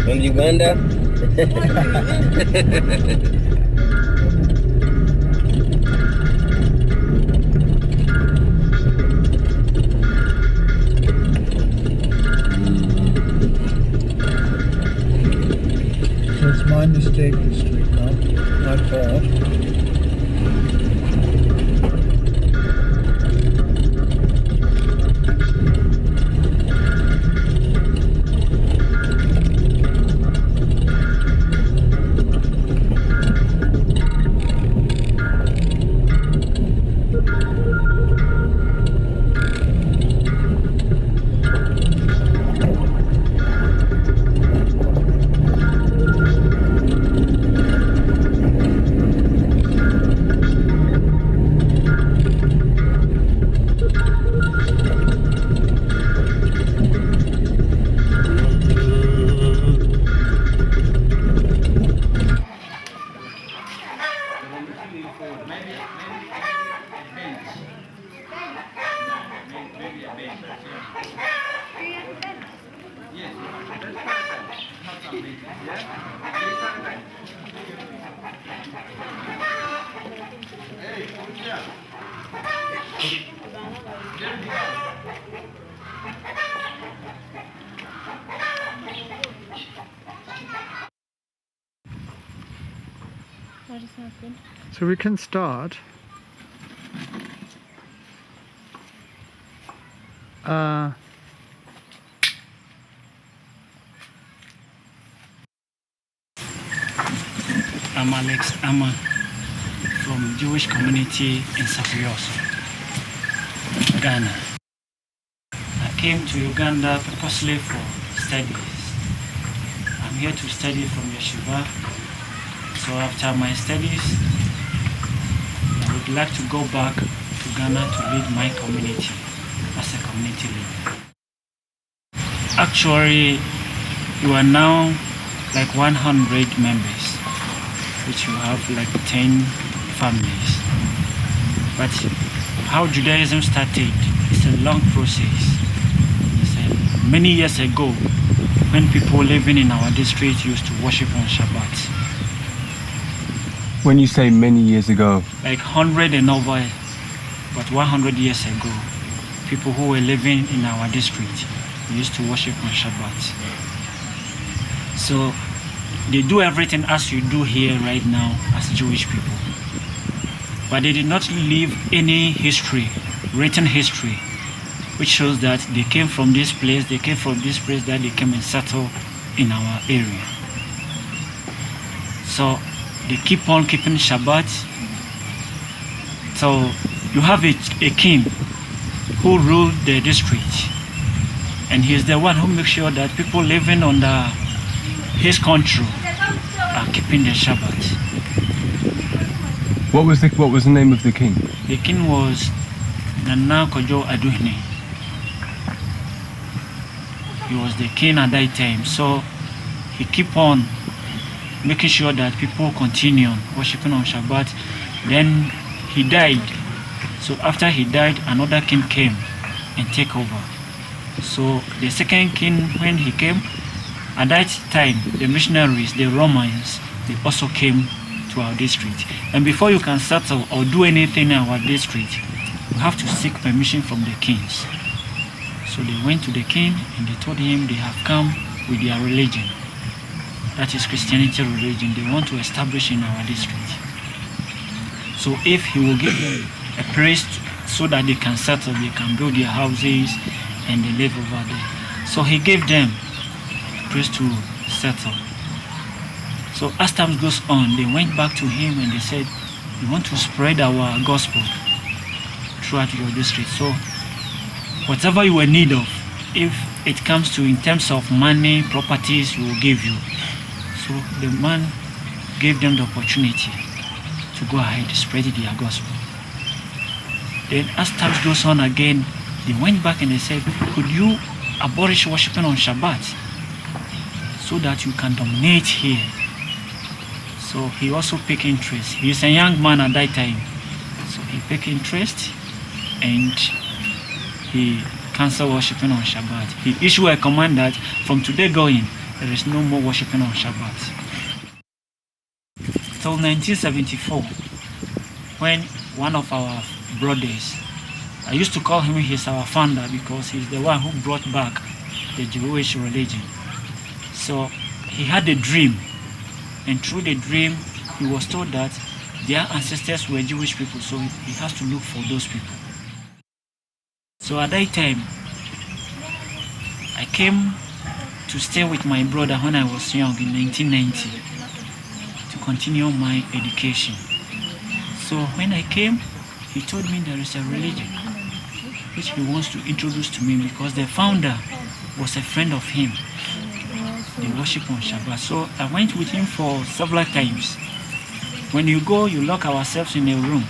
From Uganda? So it's my mistake this street now. My fault. What has happened? So we can start. I'm Alex Amma from Jewish community in Sapioso, Ghana. I came to Uganda purposely for studies. I'm here to study from Yeshiva. So after my studies, I would like to go back to Ghana to lead my community as a community leader. Actually, you are now like 100 members, which you have like 10 families. But how Judaism started, it's a long process. Many years ago, when people living in our district used to worship on Shabbat. When you say many years ago? Like 100 and over, but 100 years ago, people who were living in our district used to worship on Shabbat. So they do everything as you do here right now as Jewish people. But they did not leave any history, written history, which shows that they came from this place, that they came and settled in our area. So they keep on keeping Shabbat. So you have a king who ruled the district, and he's the one who makes sure that people living under his control are keeping the Shabbat. What was the name of the king? The king was Nana Kojo Aduhne. He was the king at that time, so he keep on making sure that people continue worshiping on Shabbat. Then he died. So after he died, another king came and take over. So the second king, when he came, at that time, the missionaries, the Romans, they also came to our district. And before you can settle or do anything in our district, you have to seek permission from the kings. So they went to the king and they told him they have come with their religion. That is Christianity religion. They want to establish in our district. So if he will give them a priest so that they can settle, they can build their houses and they live over there. So he gave them a priest to settle. So as time goes on, they went back to him and they said, we want to spread our gospel throughout your district. So whatever you were in need of, if it comes to in terms of money, properties, we will give you. So the man gave them the opportunity to go ahead and spread their gospel. Then as time goes on again, they went back and they said, could you abolish worshiping on Shabbat so that you can dominate here? So he also took interest. He is a young man at that time. So he took interest and he canceled worshiping on Shabbat. He issued a command that from today going, there is no more worshiping on Shabbat. Till 1974, when one of our brothers, I used to call him, he's our founder because he's the one who brought back the Jewish religion. So he had a dream, and through the dream he was told that their ancestors were Jewish people, so he has to look for those people. So at that time, I came to stay with my brother when I was young in 1990 to continue my education. So when I came, he told me there is a religion which he wants to introduce to me because the founder was a friend of him. They worship on Shabbat. So I went with him for several times. When you go, you lock ourselves in a room.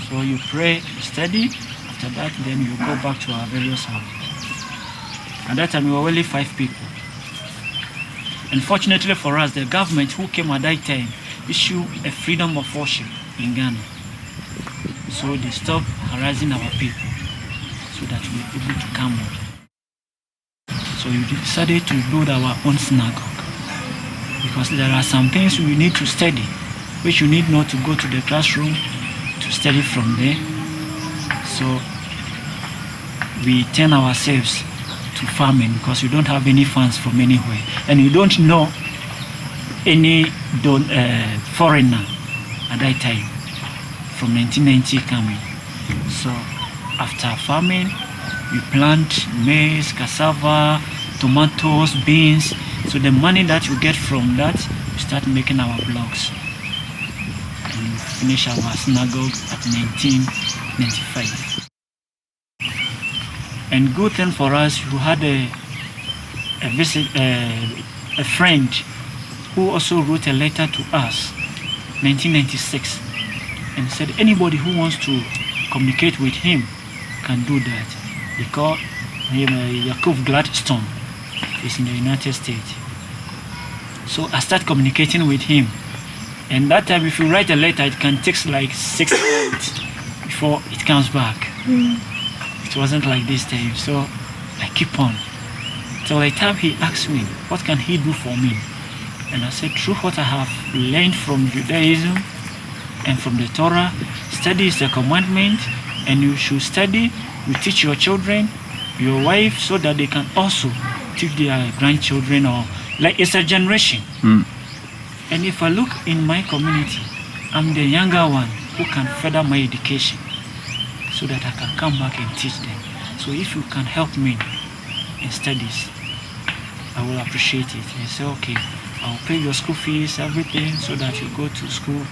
So you pray, study. After that, then you go back to our various houses. At that time, we were only 5 people. Unfortunately for us, the government who came at that time issued a freedom of worship in Ghana. So they stopped harassing our people so that we were able to come on. So we decided to build our own synagogue because there are some things we need to study, which you need not to go to the classroom to study from there. So we turn ourselves to farming because we don't have any funds from anywhere, and we don't know any foreigner at that time from 1990 coming. So after farming, we plant maize, cassava, tomatoes, beans. So the money that you get from that, we start making our blocks. And we finish our synagogue at 1995. And good thing for us, we had a friend who also wrote a letter to us, 1996, and said anybody who wants to communicate with him can do that. They call him Yaakov Gladstone. He's in the United States. So I start communicating with him. And that time, if you write a letter, it can take like 6 months before it comes back. It wasn't like this time. So I keep on. Till the time he asked me, what can he do for me? And I said, through what I have learned from Judaism and from the Torah, study is a commandment, and you should study. You teach your children, your wife, so that they can also teach their grandchildren, or like it's a generation. And if I look in my community, I'm the younger one who can further my education so that I can come back and teach them. So if you can help me in studies, I will appreciate it. And say, okay, I'll pay your school fees, everything, so that you go to school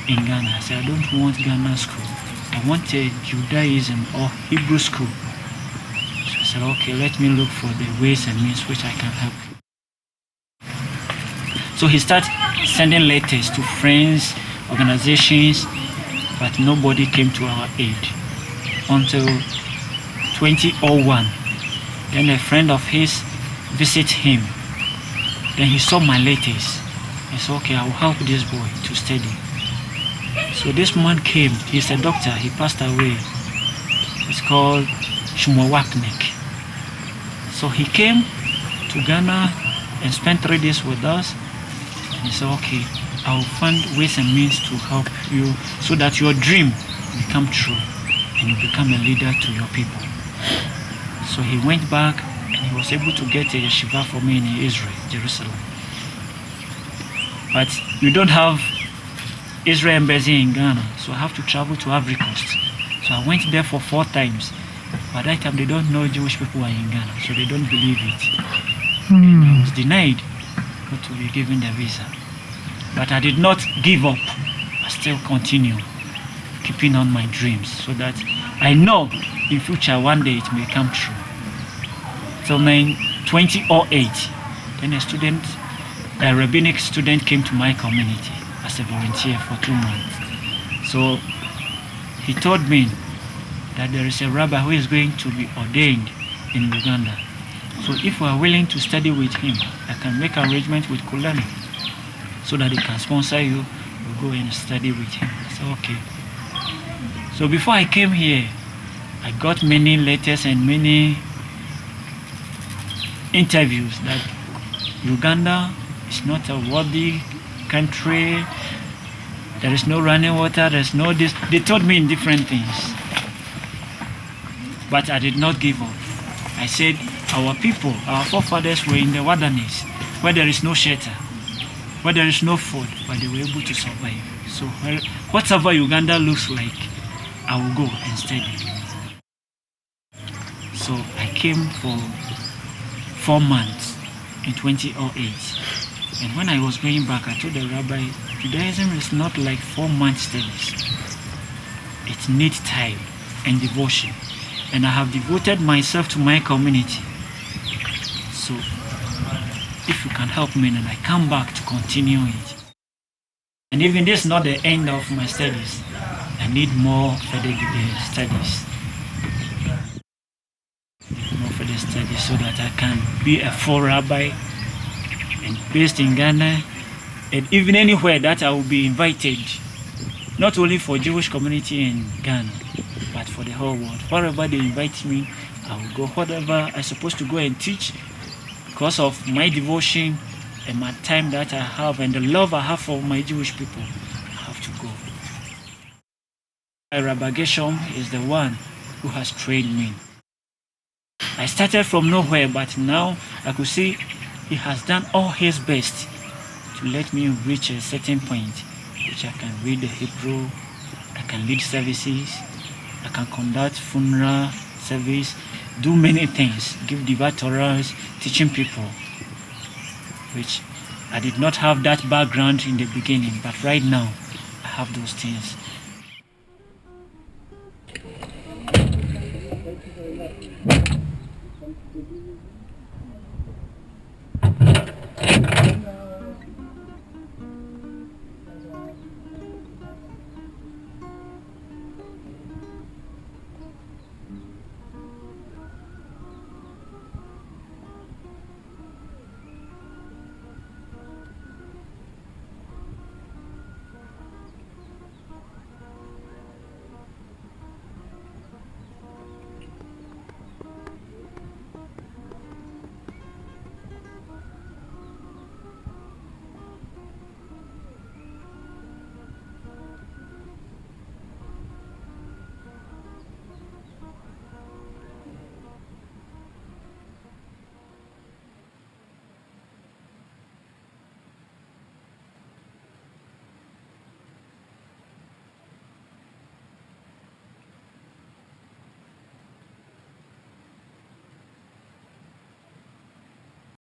in Ghana. I said, I don't want Ghana school. I want a Judaism or Hebrew school. So I said, okay, let me look for the ways and means which I can help you. So he started sending letters to friends, organizations, but nobody came to our aid until 2001. Then a friend of his visited him. Then he saw my letters. He said, okay, I will help this boy to study. So this man came. He's a doctor. He passed away. It's called Shumawaknek. So he came to Ghana and spent 3 days with us. He said, okay, I will find ways and means to help you so that your dream become true and you become a leader to your people. So he went back and he was able to get a yeshiva for me in Israel, Jerusalem. But you don't have Israel embassy in Ghana, so I have to travel to Ivory Coast. So I went there for 4 times. By that time, they don't know Jewish people are in Ghana, so they don't believe it. And I was denied not to be given the visa. But I did not give up. I still continue keeping on my dreams so that I know in future one day it may come true. So in 2008, then a rabbinic student came to my community as a volunteer for 2 months. So he told me that there is a rabbi who is going to be ordained in Uganda. So if we are willing to study with him, I can make arrangement with Kulani so that he can sponsor you. We'll go and study with him. I said, okay. So before I came here, I got many letters and many interviews that Uganda is not a worthy country. There is no running water, there's no this. They told me in different things. But I did not give up. I said, our people, our forefathers were in the wilderness, where there is no shelter, where there is no food, but they were able to survive. So whatever Uganda looks like, I will go and study. So I came for 4 months in 2008. And when I was going back, I told the rabbi, Judaism is not like 4 month studies. It needs time and devotion. And I have devoted myself to my community. So if you can help me, and I come back to continue it. And even this is not the end of my studies. I need more further studies. More further studies so that I can be a full rabbi and based in Ghana and even anywhere that I will be invited, not only for Jewish community in Ghana, but for the whole world. Wherever they invite me, I will go. Whatever I'm supposed to go and teach, because of my devotion and my time that I have and the love I have for my Jewish people, I have to go. Rabbi Gershom is the one who has trained me. I started from nowhere, but now I could see he has done all his best to let me reach a certain point, which I can read the Hebrew, I can lead services, I can conduct funeral service, do many things, give Torahs, teaching people, which I did not have that background in the beginning, but right now I have those things. Thank you very much.